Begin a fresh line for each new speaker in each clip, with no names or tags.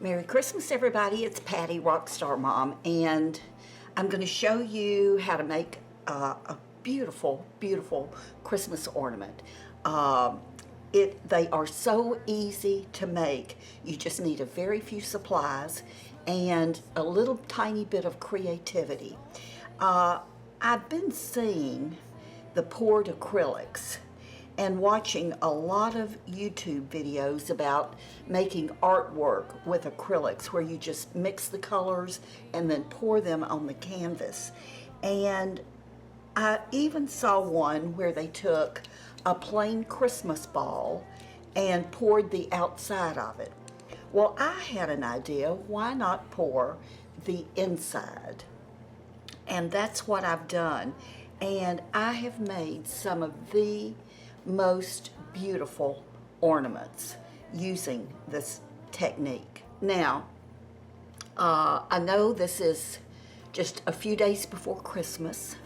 Merry Christmas, everybody. It's Patty, Rockstar Mom, and I'm going to show you how to make a beautiful, beautiful Christmas ornament. They are so easy to make. You just need a very few supplies and a little tiny bit of creativity. I've been seeing the poured acrylics and watching a lot of YouTube videos about making artwork with acrylics where you just mix the colors and then pour them on the canvas. And I even saw one where they took a plain Christmas ball and poured the outside of it. Well, I had an idea, why not pour the inside? And that's what I've done. And I have made some of the most beautiful ornaments using this technique. Now, I know this is just a few days before Christmas,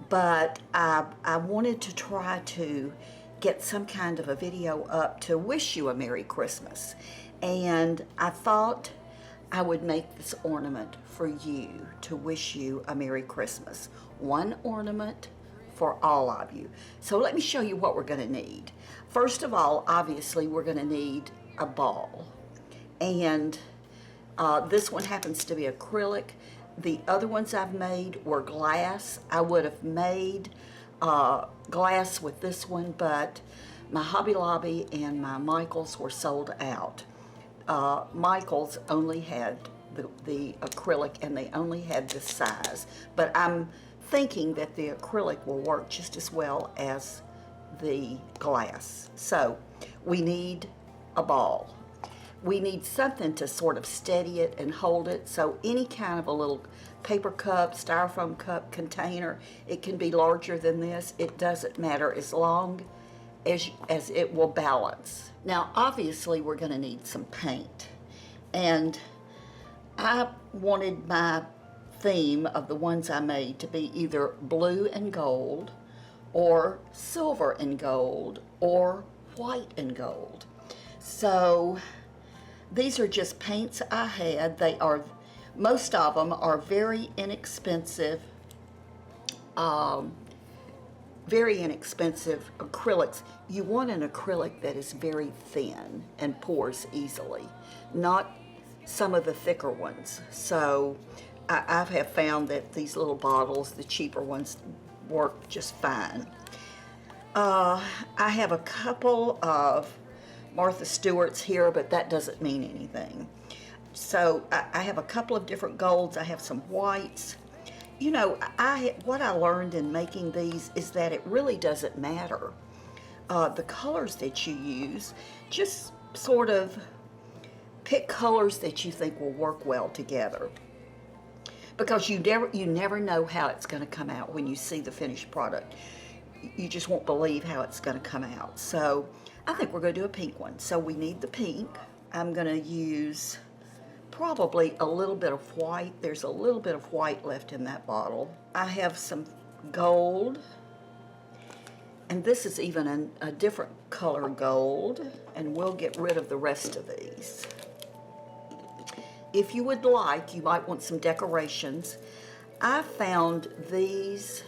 but I wanted to try to get some kind of a video up to wish you a Merry Christmas. And I thought I would make this ornament for you to wish you a Merry Christmas. One ornament for all of you. So let me show you what we're going to need. First of all, obviously, we're going to need a ball. And this one happens to be acrylic. The other ones I've made were glass. I would have made glass with this one, but my Hobby Lobby and my Michaels were sold out. Michaels only had the acrylic, and they only had this size. But I'm thinking that the acrylic will work just as well as the glass. So we need a ball. We need something to sort of steady it and hold it. So any kind of a little paper cup, styrofoam cup, container, it can be larger than this. It doesn't matter as long as it will balance. Now, obviously, we're going to need some paint. And I wanted my theme of the ones I made to be either blue and gold, or silver and gold, or white and gold. So these are just paints I had. Most of them are very inexpensive, acrylics. You want an acrylic that is very thin and pours easily, not some of the thicker ones. So I have found that these little bottles, the cheaper ones, work just fine. I have a couple of Martha Stewart's here, but that doesn't mean anything. So I have a couple of different golds. I have some whites. You know, what I learned in making these is that it really doesn't matter the colors that you use. Just sort of pick colors that you think will work well together, because you never know how it's going to come out when you see the finished product. You just won't believe how it's going to come out. So I think we're going to do a pink one. So we need the pink. I'm going to use probably a little bit of white. There's a little bit of white left in that bottle. I have some gold, and this is even a different color gold, and we'll get rid of the rest of these. If you would like, you might want some decorations. I found these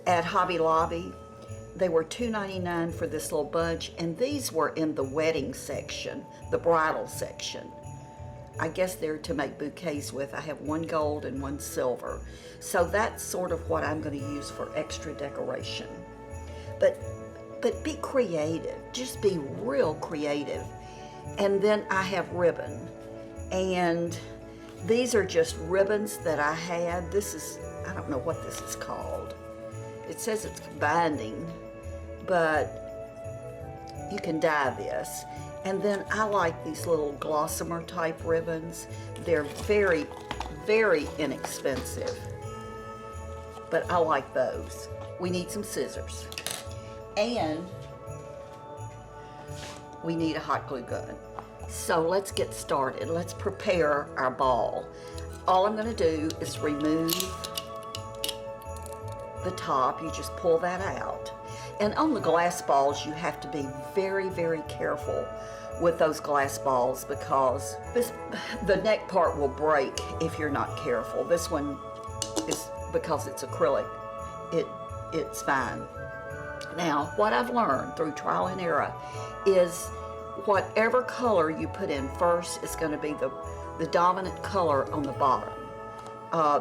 at Hobby Lobby. They were $2.99 for this little bunch, and these were in the wedding section, the bridal section. I guess they're to make bouquets with. I have one gold and one silver. So that's sort of what I'm going to use for extra decoration. But be creative. Just be real creative. And then I have ribbon. And these are just ribbons that I had. This is, I don't know what this is called. It says it's binding, but you can dye this. And then I like these little gossamer type ribbons. They're very, very inexpensive, but I like those. We need some scissors, and we need a hot glue gun. So let's get started. Let's prepare our ball. All I'm going to do is remove the top. You just pull that out. And on the glass balls, you have to be very, very careful with those glass balls because the neck part will break if you're not careful. This one is, because it's acrylic, it's fine. Now, what I've learned through trial and error is whatever color you put in first is going to be the dominant color on the bottom.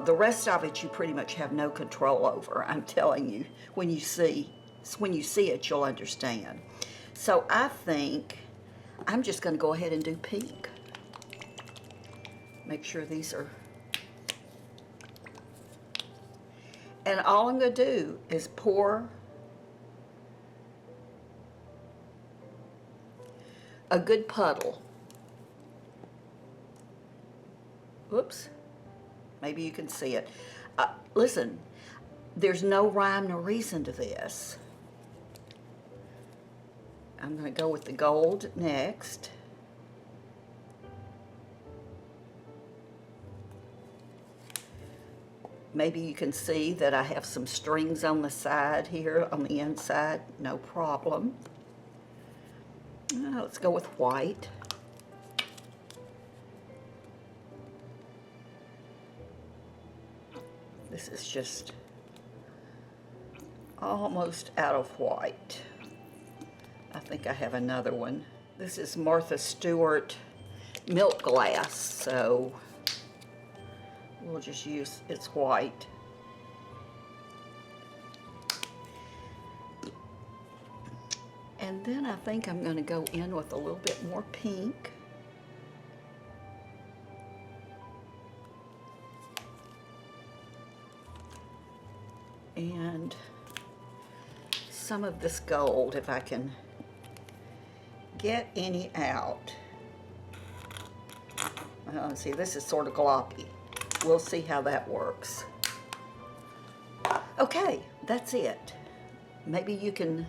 The rest of it you pretty much have no control over. I'm telling you, when you see it, you'll understand. So I think I'm just going to go ahead and do pink. Make sure these are. And all I'm going to do is pour a good puddle. Whoops. Maybe you can see it. Listen, there's no rhyme nor reason to this. I'm going to go with the gold next. Maybe you can see that I have some strings on the side here, on the inside. No problem. Let's go with white. This is just almost out of white. I think I have another one. This is Martha Stewart milk glass, so we'll just use, it's white. And then I think I'm going to go in with a little bit more pink. And some of this gold, if I can get any out. See, this is sort of gloppy. We'll see how that works. Okay, that's it. Maybe you can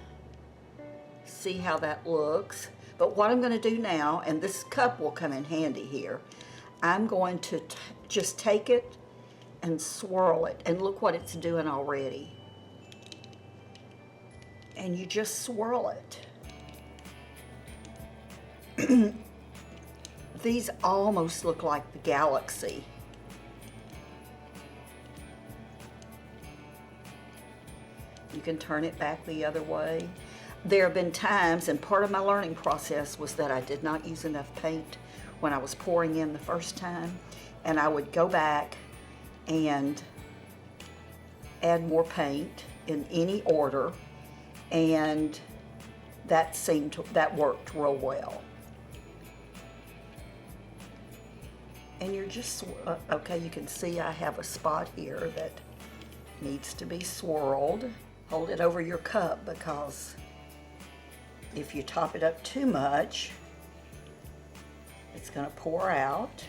see how that looks. But what I'm going to do now, and this cup will come in handy here, I'm going to just take it and swirl it, and look what it's doing already. And you just swirl it. These almost look like the galaxy. You can turn it back the other way. There have been times, and part of my learning process was that I did not use enough paint when I was pouring in the first time, and I would go back and add more paint in any order, and that worked real well. And you're just, okay, you can see I have a spot here that needs to be swirled. Hold it over your cup, because if you top it up too much, it's going to pour out.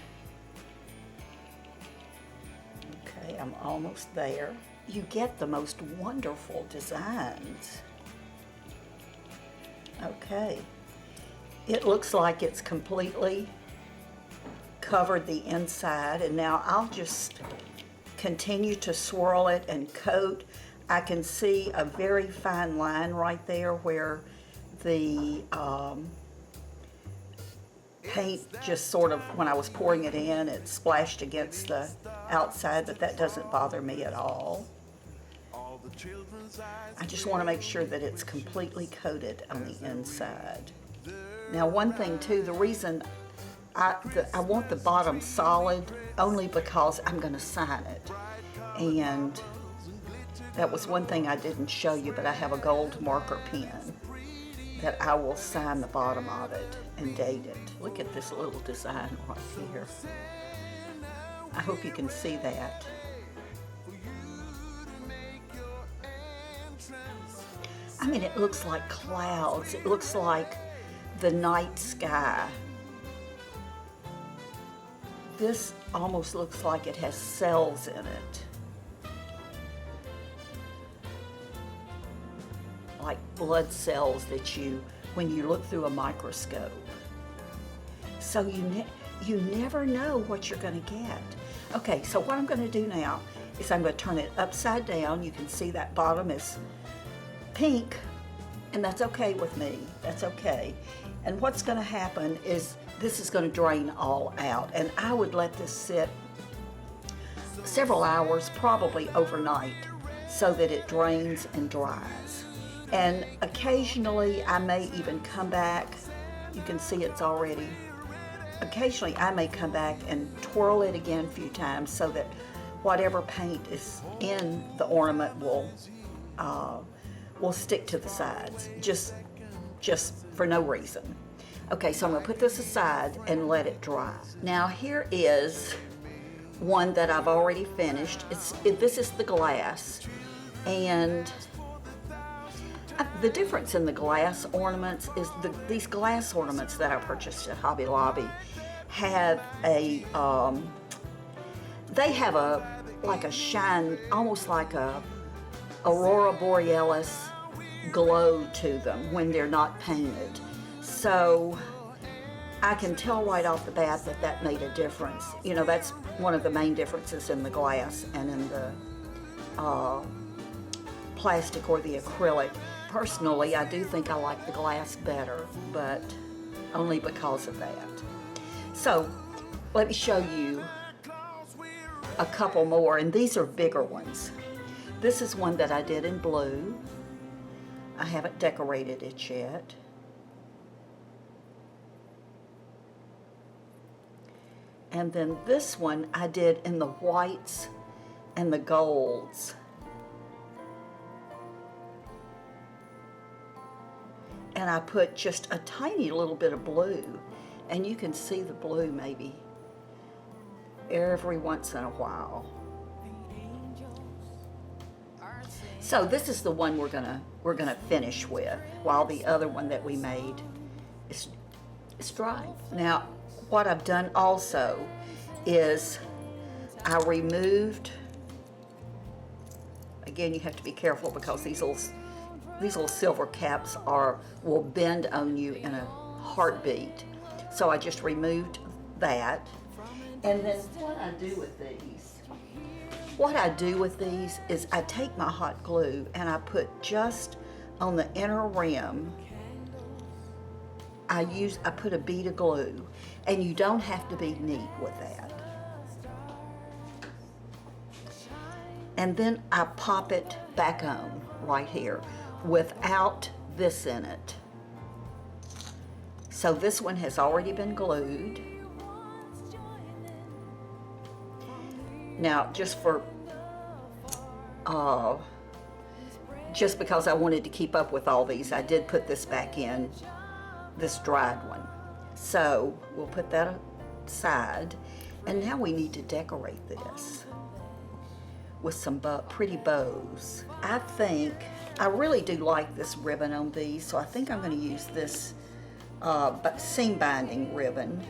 Okay, I'm almost there. You get the most wonderful designs. Okay, it looks like it's completely covered the inside, and now I'll just continue to swirl it and coat. I can see a very fine line right there where the paint just sort of, when I was pouring it in, it splashed against the outside, but that doesn't bother me at all. I just want to make sure that it's completely coated on the inside. Now, one thing too, the reason I want the bottom solid only because I'm going to sign it. And that was one thing I didn't show you, but I have a gold marker pen that I will sign the bottom of it and date it. Look at this little design right here. I hope you can see that. I mean, it looks like clouds. It looks like the night sky. This almost looks like it has cells in it. Like blood cells that when you look through a microscope. So you never know what you're going to get. Okay, so what I'm going to do now is I'm going to turn it upside down. You can see that bottom is pink And that's okay with me. That's okay. And what's going to happen is this is going to drain all out. And I would let this sit several hours, probably overnight, so that it drains and dries. And occasionally I may even come back. You can see it's already. Occasionally I may come back and twirl it again a few times so that whatever paint is in the ornament will stick to the sides, just for no reason. Okay, so I'm gonna put this aside and let it dry. Now here is one that I've already finished. This is the glass, and the difference in the glass ornaments is these glass ornaments that I purchased at Hobby Lobby have they have like a shine, almost like a aurora borealis glow to them when they're not painted. So I can tell right off the bat that made a difference. You know, that's one of the main differences in the glass and in the plastic or the acrylic. Personally, I do think I like the glass better, but only because of that. So let me show you a couple more, and these are bigger ones. This is one that I did in blue. I haven't decorated it yet. And then this one I did in the whites and the golds. And I put just a tiny little bit of blue, and you can see the blue maybe every once in a while. So this is the one we're gonna finish with, while the other one that we made is dry. Now, what I've done also is I removed. Again, you have to be careful because these little silver caps will bend on you in a heartbeat. So I just removed that. And then what I do with these is I take my hot glue and I put just on the inner rim, I put a bead of glue, and you don't have to be neat with that. And then I pop it back on right here without this in it. So this one has already been glued. Now, just because I wanted to keep up with all these, I did put this back in, this dried one. So we'll put that aside. And now we need to decorate this with some pretty bows. I really do like this ribbon on these, so I think I'm going to use this seam binding ribbon.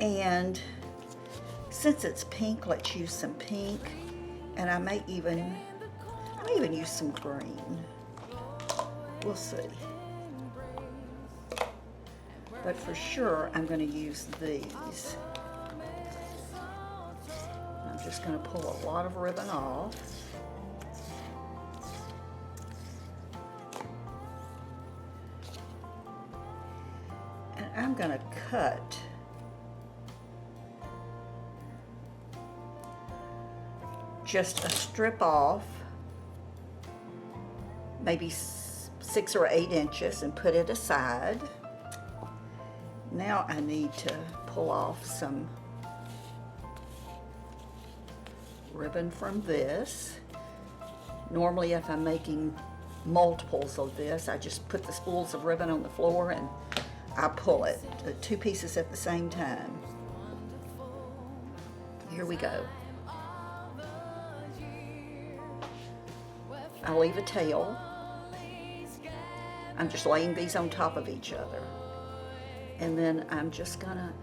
And since it's pink, let's use some pink, and I may even use some green. We'll see. But for sure, I'm going to use these. I'm just going to pull a lot of ribbon off. And I'm going to cut just a strip off, maybe 6 or 8 inches, and put it aside. Now I need to pull off some ribbon from this. Normally, if I'm making multiples of this, I just put the spools of ribbon on the floor and I pull it, the 2 pieces at the same time. Here we go. I leave a tail. I'm just laying these on top of each other. And then I'm just gonna,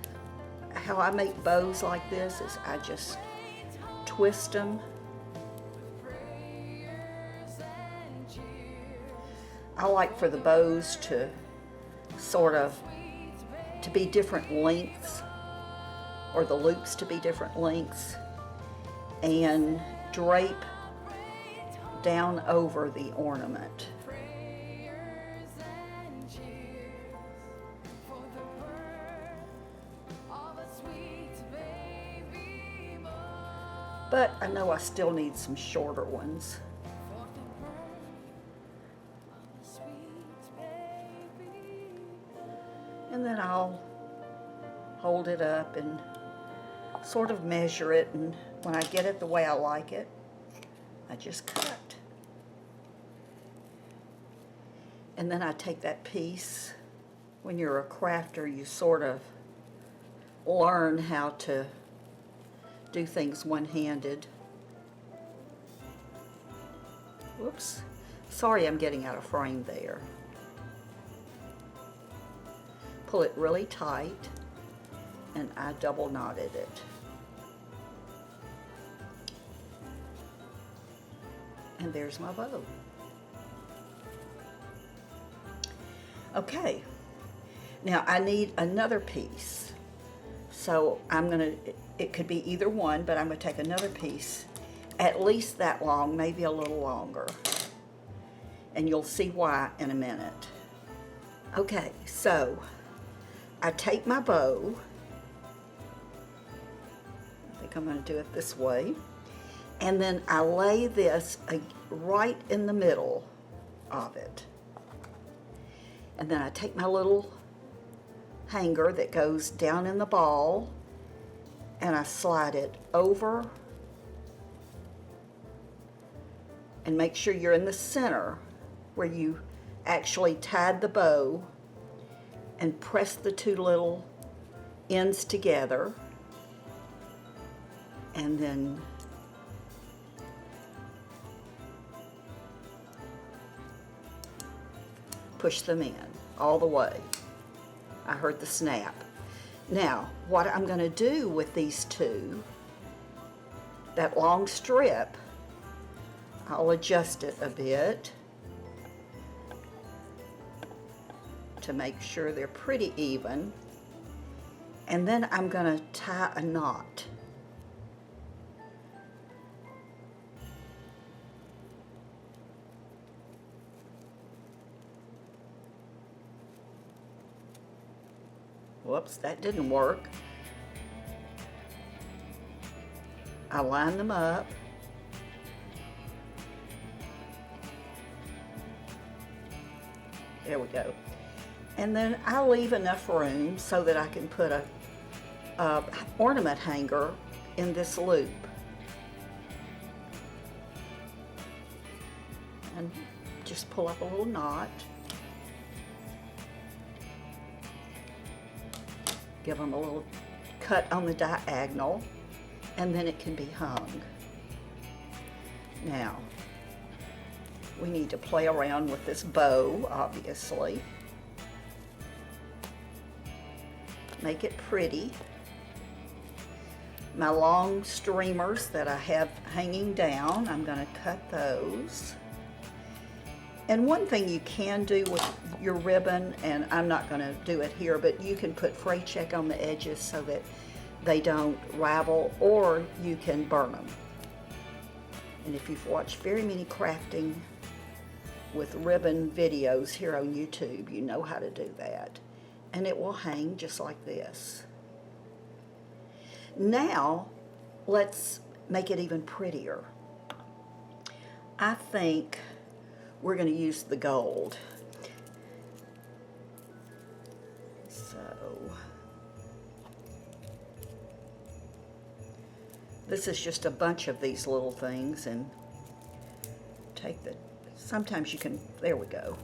how I make bows like this is I just twist them. I like for the bows to to be different lengths, or the loops to be different lengths, and drape down over the ornament. but I know I still need some shorter ones. And then I'll hold it up and sort of measure it, and when I get it the way I like it, I just cut. And then I take that piece. When you're a crafter, you sort of learn how to do things one-handed. Whoops. Sorry, I'm getting out of frame there. Pull it really tight, and I double knotted it. And there's my bow. Okay, now I need another piece. So I'm gonna, it could be either one, but I'm gonna take another piece, at least that long, maybe a little longer. And you'll see why in a minute. Okay, so I take my bow. I think I'm gonna do it this way. And then I lay this right in the middle of it. And then I take my little hanger that goes down in the ball and I slide it over and make sure you're in the center where you actually tied the bow, and press the two little ends together, and then push them in all the way. I heard the snap. Now, what I'm going to do with these two, that long strip, I'll adjust it a bit to make sure they're pretty even. And then I'm going to tie a knot. Whoops, that didn't work. I line them up. There we go. And then I leave enough room so that I can put a ornament hanger in this loop. And just pull up a little knot. Give them a little cut on the diagonal, and then it can be hung. Now, we need to play around with this bow, obviously. Make it pretty. My long streamers that I have hanging down, I'm going to cut those. And one thing you can do with your ribbon, and I'm not going to do it here, but you can put fray check on the edges so that they don't ravel, or you can burn them. And if you've watched very many crafting with ribbon videos here on YouTube, you know how to do that. And it will hang just like this. Now, let's make it even prettier. I think we're going to use the gold. So, this is just a bunch of these little things, and take the, sometimes you can, there we go.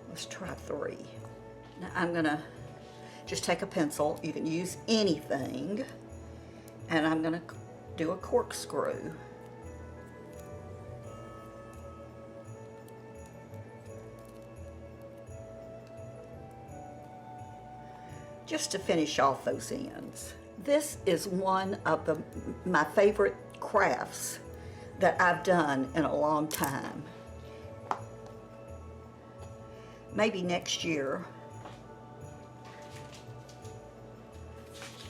Let's try 3. Now I'm going to just take a pencil. You can use anything, and I'm going to do a corkscrew. Just to finish off those ends. This is one of my favorite crafts that I've done in a long time. Maybe next year.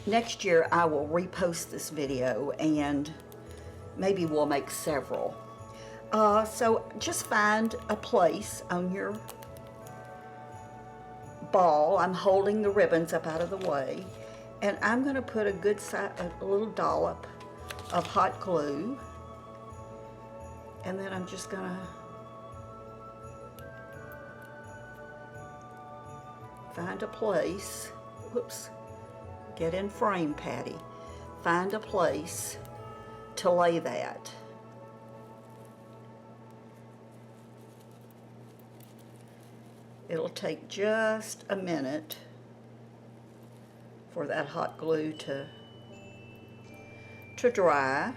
Next year I will repost this video, and maybe we'll make several. So just find a place on your ball, I'm holding the ribbons up out of the way, and I'm going to put a little dollop of hot glue, and then I'm just going to find a place, whoops, get in frame, Patty, find a place to lay that. It'll take just a minute for that hot glue to dry.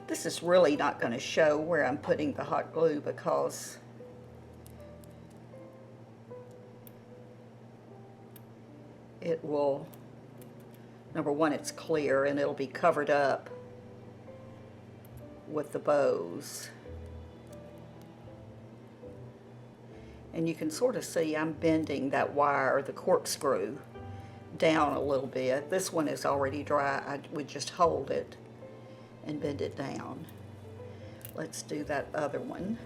This is really not going to show where I'm putting the hot glue because it will, number one, it's clear and it'll be covered up with the bows. And you can sort of see I'm bending that wire, the corkscrew, down a little bit. This one is already dry. I would just hold it and bend it down. Let's do that other one.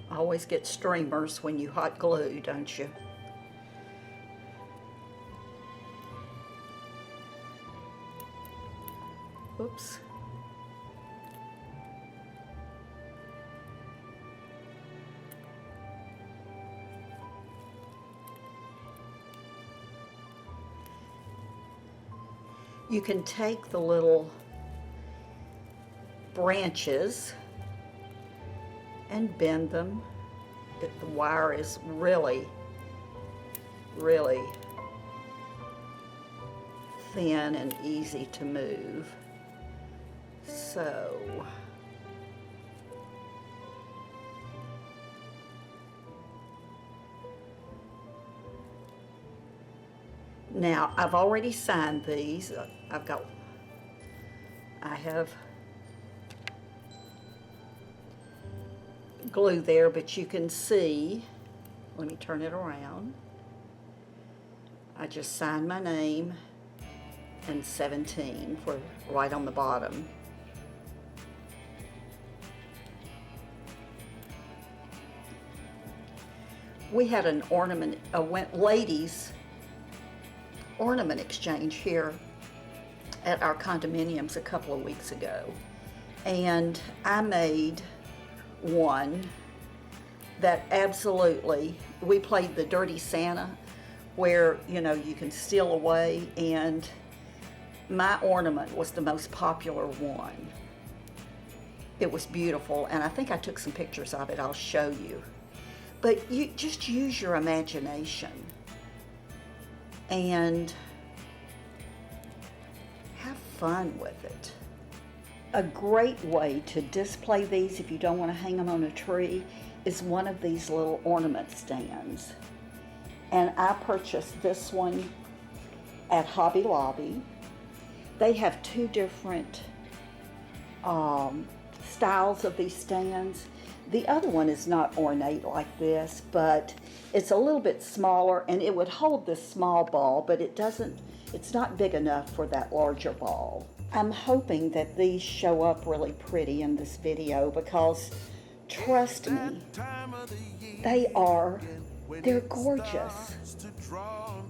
Always get streamers when you hot glue, don't you? Oops. You can take the little branches and bend them. The wire is really, really thin and easy to move. So now I've already signed these. I have glue there, but you can see, let me turn it around. I just signed my name and 17 for right on the bottom. We had an ladies ornament exchange here at our condominiums a couple of weeks ago, and I made one that absolutely, we played the Dirty Santa, where you can steal away, and my ornament was the most popular one. It was beautiful, and I think I took some pictures of it. I'll show you. But you just use your imagination and have fun with it. A great way to display these if you don't want to hang them on a tree is one of these little ornament stands. And I purchased this one at Hobby Lobby. They have two different styles of these stands. The other one is not ornate like this, but it's a little bit smaller, and it would hold this small ball, but it's not big enough for that larger ball. I'm hoping that these show up really pretty in this video because, trust me, they're gorgeous.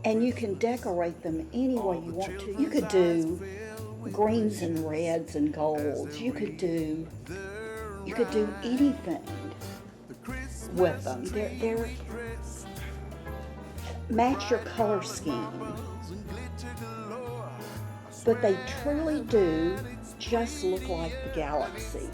And you can decorate them any way you want to. You could do greens and reds and golds. You could do anything with them. They're match your color scheme. But they truly do just look like the galaxy.